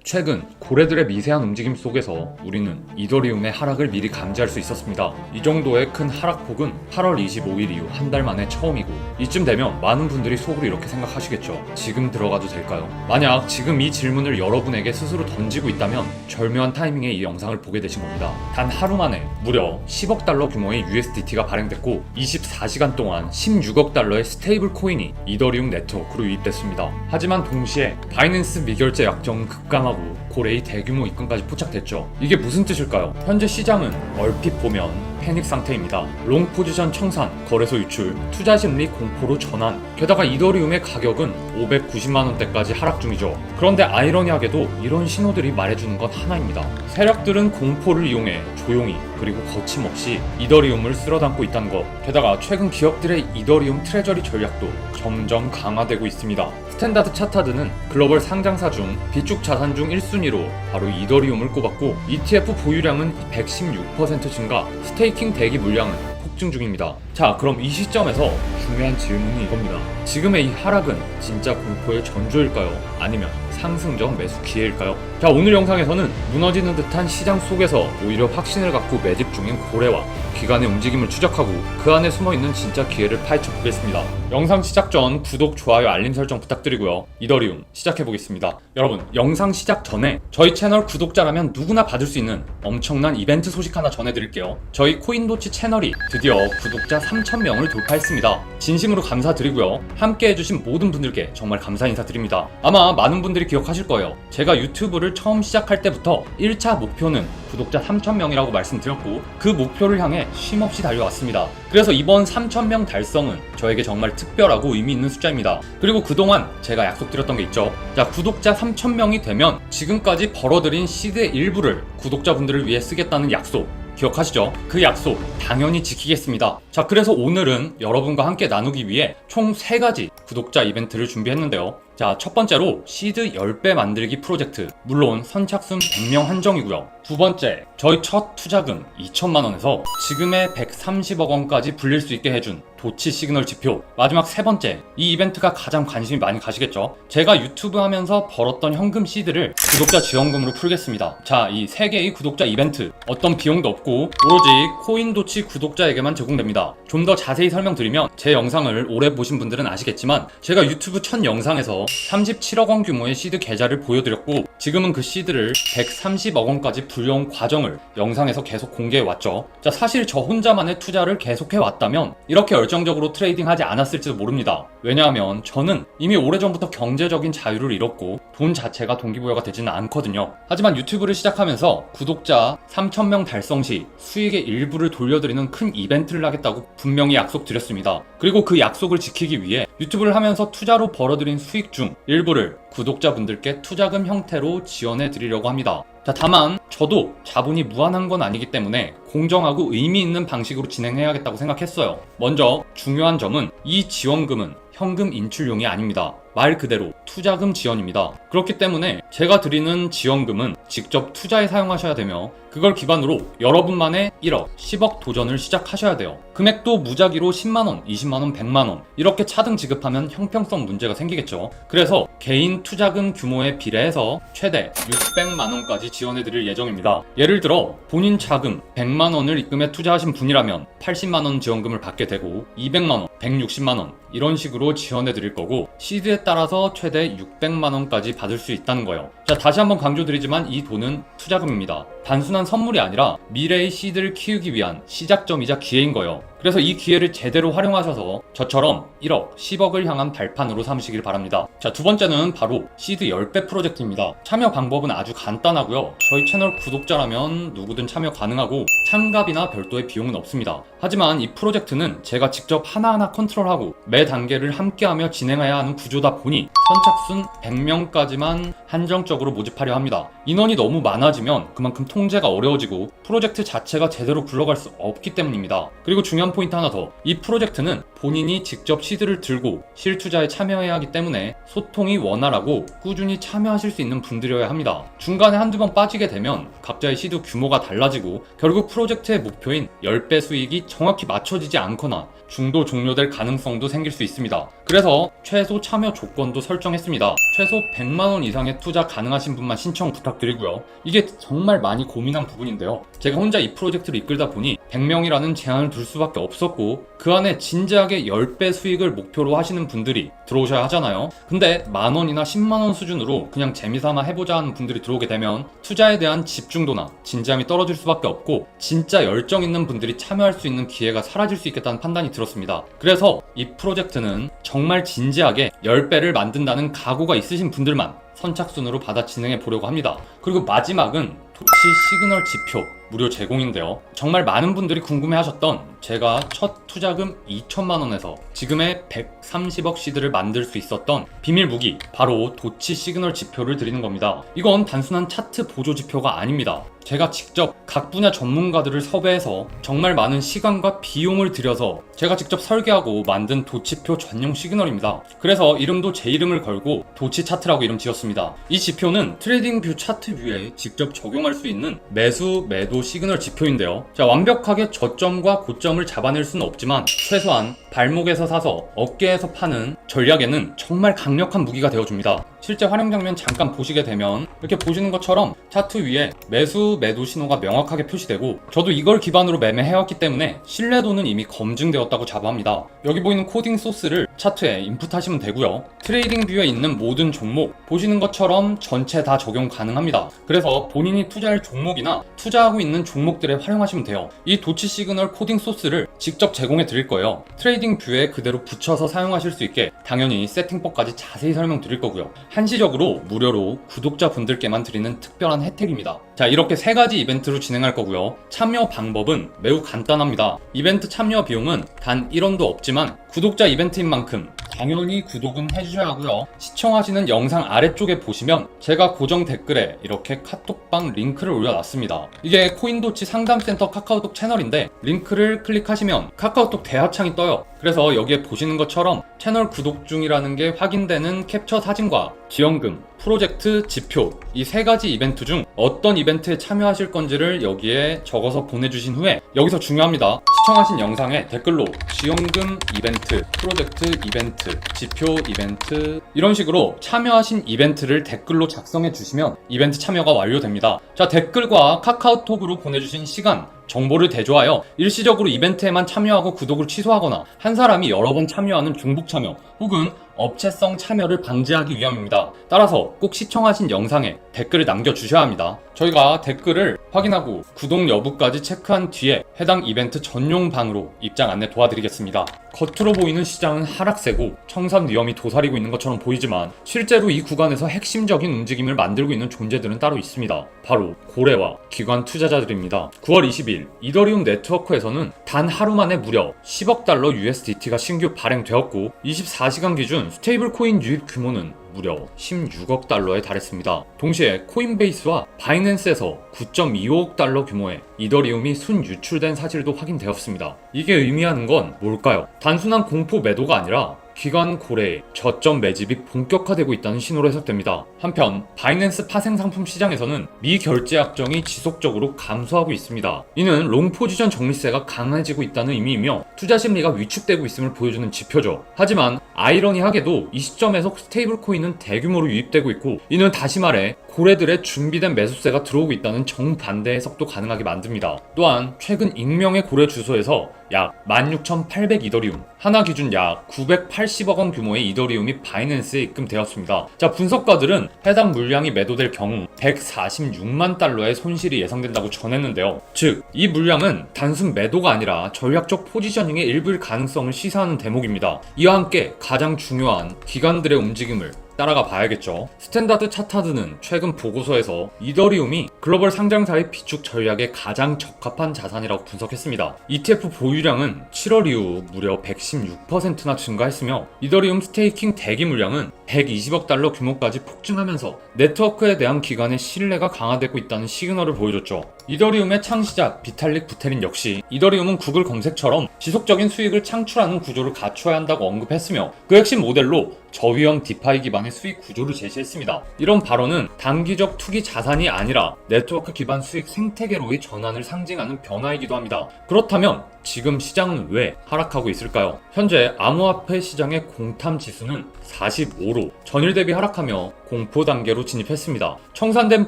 최근 고래들의 미세한 움직임 속에서 우리는 이더리움의 하락을 미리 감지할 수 있었습니다. 이 정도의 큰 하락폭은 8월 25일 이후 한 달 만에 처음이고, 이쯤 되면 많은 분들이 속으로 이렇게 생각하시겠죠. 지금 들어가도 될까요? 만약 지금 이 질문을 여러분에게 스스로 던지고 있다면 절묘한 타이밍에 이 영상을 보게 되신 겁니다. 단 하루 만에 무려 10억 달러 규모의 USDT가 발행됐고 24시간 동안 16억 달러의 스테이블 코인이 이더리움 네트워크로 유입됐습니다. 하지만 동시에 바이낸스 미결제 약정은 급감하고 고래의 대규모 입금까지 포착됐죠. 이게 무슨 뜻일까요? 현재 시장은 얼핏 보면 패닉 상태입니다. 롱 포지션 청산, 거래소 유출, 투자 심리 공포로 전환, 게다가 이더리움의 가격은 590만원대까지 하락 중이죠. 그런데 아이러니하게도 이런 신호들이 말해주는 건 하나입니다. 세력들은 공포를 이용해 조용히 그리고 거침없이 이더리움을 쓸어담고 있다는 것. 게다가 최근 기업들의 이더리움 트레저리 전략도 점점 강화되고 있습니다. 스탠다드 차타드는 글로벌 상장사 중 비축 자산 중 1순위로 바로 이더리움을 꼽았고, ETF 보유량은 116% 증가, 스테이킹 대기 물량은 폭증 중입니다. 자, 그럼 이 시점에서 중요한 질문이 이겁니다. 지금의 이 하락은 진짜 공포의 전조일까요? 아니면 상승적 매수 기회일까요? 자, 오늘 영상에서는 무너지는 듯한 시장 속에서 오히려 확신을 갖고 매집 중인 고래와 기관의 움직임을 추적하고 그 안에 숨어있는 진짜 기회를 파헤쳐 보겠습니다. 영상 시작 전 구독, 좋아요, 알림 설정 부탁드리고요. 이더리움 시작해보겠습니다. 여러분, 영상 시작 전에 저희 채널 구독자라면 누구나 받을 수 있는 엄청난 이벤트 소식 하나 전해드릴게요. 저희 코인도치 채널이 드디어 구독자 3,000명을 돌파했습니다. 진심으로 감사드리고요. 함께 해주신 모든 분들께 정말 감사 인사드립니다. 아마 많은 분들이 기억하실 거예요. 제가 유튜브를 처음 시작할 때부터 1차 목표는 구독자 3,000명이라고 말씀드렸고, 그 목표를 향해 쉼없이 달려왔습니다. 그래서 이번 3,000명 달성은 저에게 정말 특별하고 의미 있는 숫자입니다. 그리고 그동안 제가 약속드렸던 게 있죠. 자, 구독자 3,000명이 되면 지금까지 벌어들인 시드의 일부를 구독자분들을 위해 쓰겠다는 약속 기억하시죠? 그 약속 당연히 지키겠습니다. 자, 그래서 오늘은 여러분과 함께 나누기 위해 총 3가지 구독자 이벤트를 준비했는데요. 자, 첫 번째로 시드 10배 만들기 프로젝트, 물론 선착순 100명 한정이고요. 두 번째, 저희 첫 투자금 2천만원에서 지금의 130억 원까지 불릴 수 있게 해준 도치 시그널 지표. 마지막 세 번째, 이 이벤트가 가장 관심이 많이 가시겠죠? 제가 유튜브 하면서 벌었던 현금 시드를 구독자 지원금으로 풀겠습니다. 자, 이 3개의 구독자 이벤트 어떤 비용도 없고 오로지 코인도치 구독자에게만 제공됩니다. 좀 더 자세히 설명드리면, 제 영상을 오래 보신 분들은 아시겠지만 제가 유튜브 첫 영상에서 37억 원 규모의 시드 계좌를 보여드렸고, 지금은 그 시드를 130억 원까지 불려온 과정을 영상에서 계속 공개해왔죠. 자, 사실 저 혼자만의 투자를 계속해왔다면 이렇게 열정적으로 트레이딩하지 않았을지도 모릅니다. 왜냐하면 저는 이미 오래전부터 경제적인 자유를 잃었고 돈 자체가 동기부여가 되지는 않거든요. 하지만 유튜브를 시작하면서 구독자 3,000명 달성 시 수익의 일부를 돌려드리는 큰 이벤트를 하겠다고 분명히 약속드렸습니다. 그리고 그 약속을 지키기 위해 유튜브를 하면서 투자로 벌어들인 수익 중 일부를 구독자분들께 투자금 형태로 지원해 드리려고 합니다. 자, 다만 저도 자본이 무한한 건 아니기 때문에 공정하고 의미 있는 방식으로 진행해야겠다고 생각했어요. 먼저 중요한 점은 이 지원금은 현금 인출용이 아닙니다. 말 그대로 투자금 지원입니다. 그렇기 때문에 제가 드리는 지원금은 직접 투자에 사용하셔야 되며, 그걸 기반으로 여러분만의 1억, 10억 도전을 시작하셔야 돼요. 금액도 무작위로 10만원, 20만원, 100만원 이렇게 차등 지급하면 형평성 문제가 생기겠죠. 그래서 개인 투자금 규모에 비례해서 최대 600만원까지 지원해드릴 예정입니다. 예를 들어 본인 자금 100만원을 입금해 투자하신 분이라면 80만원 지원금을 받게 되고, 200만원, 160만원 이런 식으로 지원해드릴 거고, 시드에 따라서 최대 600만원까지 받을 수 있다는 거예요. 자, 다시 한번 강조드리지만 이 돈은 투자금입니다. 단순한 선물이 아니라 미래의 시드를 키우기 위한 시작점이자 기회인 거예요. 그래서 이 기회를 제대로 활용하셔서 저처럼 1억, 10억을 향한 발판으로 삼으시길 바랍니다. 자, 두 번째는 바로 시드 10배 프로젝트입니다. 참여 방법은 아주 간단하고요. 저희 채널 구독자라면 누구든 참여 가능하고 참가비나 별도의 비용은 없습니다. 하지만 이 프로젝트는 제가 직접 하나하나 컨트롤하고 매 단계를 함께하며 진행해야 하는 구조다 보니 선착순 100명까지만 한정적으로 모집하려 합니다. 인원이 너무 많아지면 그만큼 통제가 어려워지고 프로젝트 자체가 제대로 굴러갈 수 없기 때문입니다. 그리고 중요한 포인트 하나 더, 이 프로젝트는 본인이 직접 시드를 들고 실투자에 참여해야 하기 때문에 소통이 원활하고 꾸준히 참여하실 수 있는 분들이어야 합니다. 중간에 한두 번 빠지게 되면 각자의 시드 규모가 달라지고 결국 프로젝트의 목표인 10배 수익이 정확히 맞춰지지 않거나 중도 종료될 가능성도 생길 수 있습니다. 그래서 최소 참여 조건도 설정했습니다. 최소 100만원 이상의 투자 가능하신 분만 신청 부탁드리고요. 이게 정말 많이 고민한 부분인데요. 제가 혼자 이 프로젝트를 이끌다 보니 100명이라는 제한을 둘 수밖에 없었고, 그 안에 진지하게 10배 수익을 목표로 하시는 분들이 들어오셔야 하잖아요. 근데 만원이나 10만원 수준으로 그냥 재미삼아 해보자 하는 분들이 들어오게 되면 투자에 대한 집중도나 진지함이 떨어질 수밖에 없고, 진짜 열정 있는 분들이 참여할 수 있는 기회가 사라질 수 있겠다는 판단이 들었습니다. 그래서 이 프로젝트는 정말 진지하게 10배를 만든다는 각오가 있으신 분들만 선착순으로 받아 진행해 보려고 합니다. 그리고 마지막은 도치 시그널 지표 무료 제공인데요. 정말 많은 분들이 궁금해하셨던 제가 첫 투자금 2천만원에서 지금의 130억 시드를 만들 수 있었던 비밀 무기, 바로 도치 시그널 지표를 드리는 겁니다. 이건 단순한 차트 보조 지표가 아닙니다. 제가 직접 각 분야 전문가들을 섭외해서 정말 많은 시간과 비용을 들여서 제가 직접 설계하고 만든 도치표 전용 시그널입니다. 그래서 이름도 제 이름을 걸고 도치 차트라고 이름 지었습니다. 이 지표는 트레이딩 뷰 차트 뷰에 직접 적용할 수 있는 매수, 매도 시그널 지표인데요. 자, 완벽하게 저점과 고점을 잡아낼 수는 없지만 최소한 발목에서 사서 어깨에서 파는 전략에는 정말 강력한 무기가 되어줍니다. 실제 활용 장면 잠깐 보시게 되면 이렇게 보시는 것처럼 차트 위에 매수, 매도 신호가 명확하게 표시되고, 저도 이걸 기반으로 매매해왔기 때문에 신뢰도는 이미 검증되었다고 자부합니다. 여기 보이는 코딩 소스를 차트에 인풋하시면 되고요. 트레이딩 뷰에 있는 모든 종목 보시는 것처럼 전체 다 적용 가능합니다. 그래서 본인이 투자할 종목이나 투자하고 있는 종목들에 활용하시면 돼요. 이 도치 시그널 코딩 소스를 직접 제공해 드릴 거예요. 트레이딩 뷰에 그대로 붙여서 사용하실 수 있게 당연히 세팅법까지 자세히 설명드릴 거고요. 한시적으로 무료로 구독자분들께만 드리는 특별한 혜택입니다. 자, 이렇게 3가지 이벤트로 진행할 거고요. 참여 방법은 매우 간단합니다. 이벤트 참여 비용은 단 1원도 없지만 구독자 이벤트인 만큼 당연히 구독은 해주셔야 하고요. 시청하시는 영상 아래쪽에 보시면 제가 고정 댓글에 이렇게 카톡방 링크를 올려놨습니다. 이게 코인도치 상담센터 카카오톡 채널인데 링크를 클릭하시면 카카오톡 대화창이 떠요. 그래서 여기에 보시는 것처럼 채널 구독 중이라는 게 확인되는 캡처 사진과 지원금, 프로젝트 지표, 이 3가지 이벤트 중 어떤 이벤트에 참여하실 건지를 여기에 적어서 보내주신 후에, 여기서 중요합니다. 시청하신 영상에 댓글로 지원금 이벤트, 프로젝트 이벤트, 지표 이벤트, 이런 식으로 참여하신 이벤트를 댓글로 작성해 주시면 이벤트 참여가 완료됩니다. 자, 댓글과 카카오톡으로 보내주신 시간, 정보를 대조하여 일시적으로 이벤트에만 참여하고 구독을 취소하거나 한 사람이 여러 번 참여하는 중복 참여 혹은 업체성 참여를 방지하기 위함입니다. 따라서 꼭 시청하신 영상에 댓글을 남겨주셔야 합니다. 저희가 댓글을 확인하고 구독 여부까지 체크한 뒤에 해당 이벤트 전용 방으로 입장 안내 도와드리겠습니다. 겉으로 보이는 시장은 하락세고 청산 위험이 도사리고 있는 것처럼 보이지만 실제로 이 구간에서 핵심적인 움직임을 만들고 있는 존재들은 따로 있습니다. 바로 고래와 기관 투자자들입니다. 9월 20일 이더리움 네트워크에서는 단 하루 만에 무려 10억 달러 USDT가 신규 발행되었고 24시간 기준 스테이블 코인 유입 규모는 무려 16억 달러에 달했습니다. 동시에 코인베이스와 바이낸스에서 9.25억 달러 규모의 이더리움이 순유출된 사실도 확인되었습니다. 이게 의미하는 건 뭘까요? 단순한 공포 매도가 아니라 기관 고래의 저점 매집이 본격화되고 있다는 신호로 해석됩니다. 한편 바이낸스 파생 상품 시장에서는 미결제 약정이 지속적으로 감소하고 있습니다. 이는 롱 포지션 정리세가 강해지고 있다는 의미이며 투자 심리가 위축되고 있음을 보여주는 지표죠. 하지만 아이러니하게도 이 시점에서 스테이블 코인은 대규모로 유입되고 있고, 이는 다시 말해 고래들의 준비된 매수세가 들어오고 있다는 정반대 해석도 가능하게 만듭니다. 또한 최근 익명의 고래 주소에서 약 16,800 이더리움, 하나 기준 약 980억 원 규모의 이더리움이 바이낸스에 입금되었습니다. 자, 분석가들은 해당 물량이 매도될 경우 146만 달러의 손실이 예상된다고 전했는데요. 즉, 이 물량은 단순 매도가 아니라 전략적 포지셔닝의 일부일 가능성을 시사하는 대목입니다. 이와 함께 가장 중요한 기관들의 움직임을 따라가 봐야겠죠. 스탠다드 차타드는 최근 보고서에서 이더리움이 글로벌 상장사의 비축 전략에 가장 적합한 자산이라고 분석했습니다. ETF 보유량은 7월 이후 무려 116%나 증가했으며 이더리움 스테이킹 대기 물량은 120억 달러 규모까지 폭증하면서 네트워크에 대한 기관의 신뢰가 강화되고 있다는 시그널을 보여줬죠. 이더리움의 창시자 비탈릭 부테린 역시 이더리움은 구글 검색처럼 지속적인 수익을 창출하는 구조를 갖춰야 한다고 언급했으며, 그 핵심 모델로 저위험 디파이 기반의 기반의 수익 구조를 제시했습니다. 이런 발언은 단기적 투기 자산이 아니라 네트워크 기반 수익 생태계로의 전환을 상징하는 변화이기도 합니다. 그렇다면 지금 시장은 왜 하락하고 있을까요? 현재 암호화폐 시장의 공탐 지수는 45로 전일 대비 하락하며 공포 단계로 진입했습니다. 청산된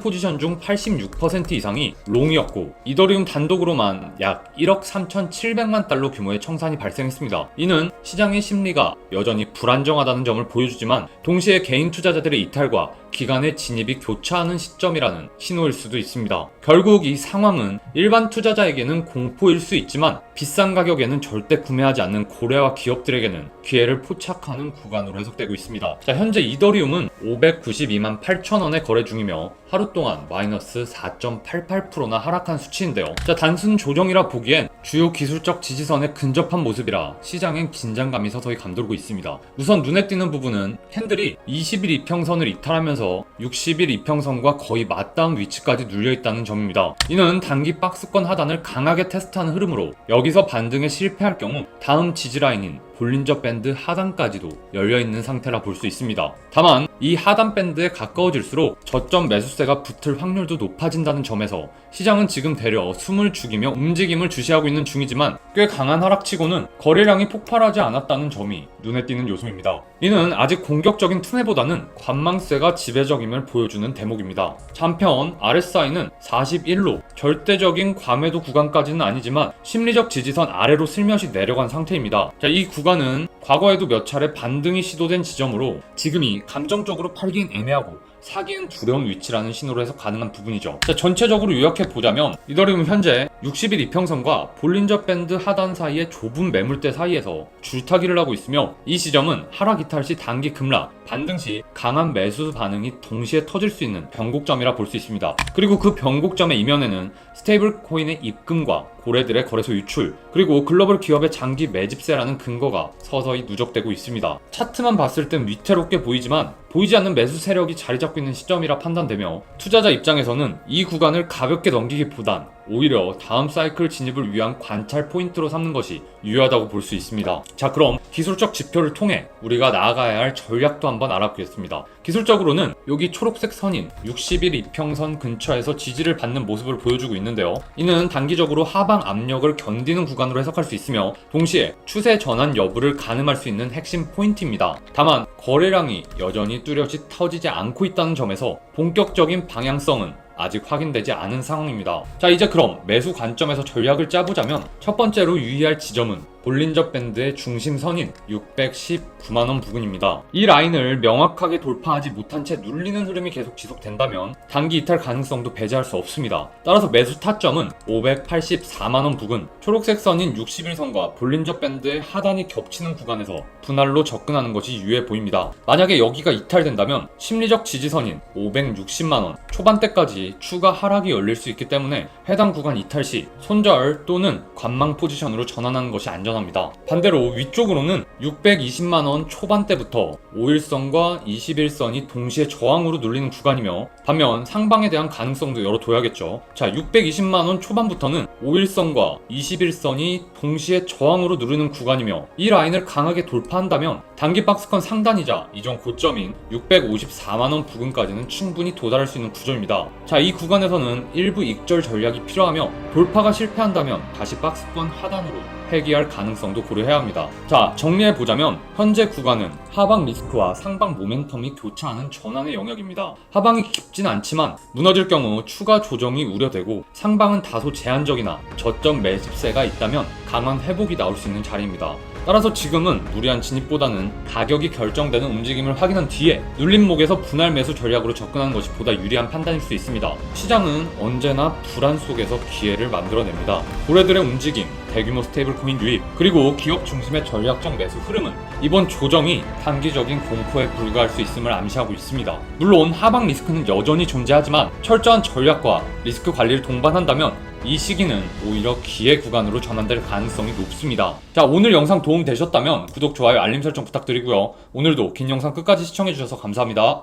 포지션 중 86% 이상이 롱이었고 이더리움 단독으로만 약 1억 3,700만 달러 규모의 청산이 발생했습니다. 이는 시장의 심리가 여전히 불안정하다는 점을 보여주지만 동시에 개인 투자자들의 이탈과 기관의 진입이 교차하는 시점이라는 신호일 수도 있습니다. 결국 이 상황은 일반 투자자에게는 공포일 수 있지만 비싼 가격에는 절대 구매하지 않는 고래와 기업들에게는 기회를 포착하는 구간으로 해석되고 있습니다. 자, 현재 이더리움은 592만 8천 원에 거래 중이며 하루 동안 마이너스 4.88%나 하락한 수치인데요. 자, 단순 조정이라 보기엔 주요 기술적 지지선에 근접한 모습이라 시장엔 긴장감이 서서히 감돌고 있습니다. 우선 눈에 띄는 부분은 캔들이 20일 이평선을 이탈하면서 60일 이평선과 거의 맞닿은 위치까지 눌려있다는 점입니다. 이는 단기 박스권 하단을 강하게 테스트하는 흐름으로 여기서 반등에 실패할 경우 다음 지지라인인 볼린저 밴드 하단까지도 열려있는 상태라 볼 수 있습니다. 다만 이 하단 밴드에 가까워질수록 저점 매수세가 붙을 확률도 높아진다는 점에서 시장은 지금 되려 숨을 죽이며 움직임을 주시하고 있는 중이지만 꽤 강한 하락치고는 거래량이 폭발하지 않았다는 점이 눈에 띄는 요소입니다. 이는 아직 공격적인 투매보다는 관망세가 지배적임을 보여주는 대목입니다. 한편 RSI는 41로 절대적인 과매도 구간까지는 아니지만 심리적 지지선 아래로 슬며시 내려간 상태입니다. 자, 이 구간은 과거에도 몇 차례 반등이 시도된 지점으로 지금이 감정적으로 팔기엔 애매하고 사기엔 두려운 위치라는 신호로 해서 가능한 부분이죠. 자, 전체적으로 요약해보자면 이더리움 현재 60일 이평선과 볼린저 밴드 하단 사이의 좁은 매물대 사이에서 줄타기를 하고 있으며 이 지점은 하락 이탈 시 단기 급락, 반등 시 강한 매수 반응이 동시에 터질 수 있는 변곡점이라 볼 수 있습니다. 그리고 그 변곡점의 이면에는 스테이블 코인의 입금과 고래들의 거래소 유출, 그리고 글로벌 기업의 장기 매집세라는 근거가 서서히 누적되고 있습니다. 차트만 봤을 땐 위태롭게 보이지만 보이지 않는 매수 세력이 자리 잡고 있는 시점이라 판단되며 투자자 입장에서는 이 구간을 가볍게 넘기기보단 오히려 다음 사이클 진입을 위한 관찰 포인트로 삼는 것이 유효하다고 볼 수 있습니다. 자, 그럼 기술적 지표를 통해 우리가 나아가야 할 전략도 한번 알아보겠습니다. 기술적으로는 여기 초록색 선인 60일 이평선 근처에서 지지를 받는 모습을 보여주고 있는데요. 이는 단기적으로 하방 압력을 견디는 구간으로 해석할 수 있으며 동시에 추세 전환 여부를 가늠할 수 있는 핵심 포인트입니다. 다만 거래량이 여전히 뚜렷이 터지지 않고 있다는 점에서 본격적인 방향성은 아직 확인되지 않은 상황입니다. 자, 이제 그럼 매수 관점에서 전략을 짜보자면 첫 번째로 유의할 지점은 볼린저 밴드의 중심선인 619만원 부근입니다. 이 라인을 명확하게 돌파하지 못한 채 눌리는 흐름이 계속 지속된다면 단기 이탈 가능성도 배제할 수 없습니다. 따라서 매수 타점은 584만원 부근, 초록색 선인 60일선과 볼린저 밴드의 하단이 겹치는 구간에서 분할로 접근하는 것이 유효해 보입니다. 만약에 여기가 이탈된다면 심리적 지지선인 560만원 초반대까지 추가 하락이 열릴 수 있기 때문에 해당 구간 이탈 시 손절 또는 관망 포지션으로 전환하는 것이 안전합니다. 반대로 위쪽으로는 620만원 초반대부터 5일선과 21선이 동시에 저항으로 눌리는 구간이며 반면 상방에 대한 가능성도 열어둬야겠죠. 자, 620만원 초반부터는 5일선과 21선이 동시에 저항으로 누르는 구간이며 이 라인을 강하게 돌파한다면 단기 박스권 상단이자 이전 고점인 654만원 부근까지는 충분히 도달할 수 있는 구조입니다. 자, 이 구간에서는 일부 익절 전략이 필요하며 돌파가 실패한다면 다시 박스권 하단으로 회귀할 가능성도 고려해야 합니다. 자, 정리해보자면 현재 구간은 하방 리스크와 상방 모멘텀이 교차하는 전환의 영역입니다. 하방이 깊진 않지만 무너질 경우 추가 조정이 우려되고 상방은 다소 제한적이나 저점 매집세가 있다면 강한 회복이 나올 수 있는 자리입니다. 따라서 지금은 무리한 진입보다는 가격이 결정되는 움직임을 확인한 뒤에 눌림목에서 분할 매수 전략으로 접근하는 것이 보다 유리한 판단일 수 있습니다. 시장은 언제나 불안 속에서 기회를 만들어냅니다. 고래들의 움직임, 대규모 스테이블 코인 유입, 그리고 기업 중심의 전략적 매수 흐름은 이번 조정이 단기적인 공포에 불과할 수 있음을 암시하고 있습니다. 물론 하방 리스크는 여전히 존재하지만 철저한 전략과 리스크 관리를 동반한다면 이 시기는 오히려 기회 구간으로 전환될 가능성이 높습니다. 자, 오늘 영상 도움 되셨다면 구독, 좋아요, 알림 설정 부탁드리고요. 오늘도 긴 영상 끝까지 시청해주셔서 감사합니다.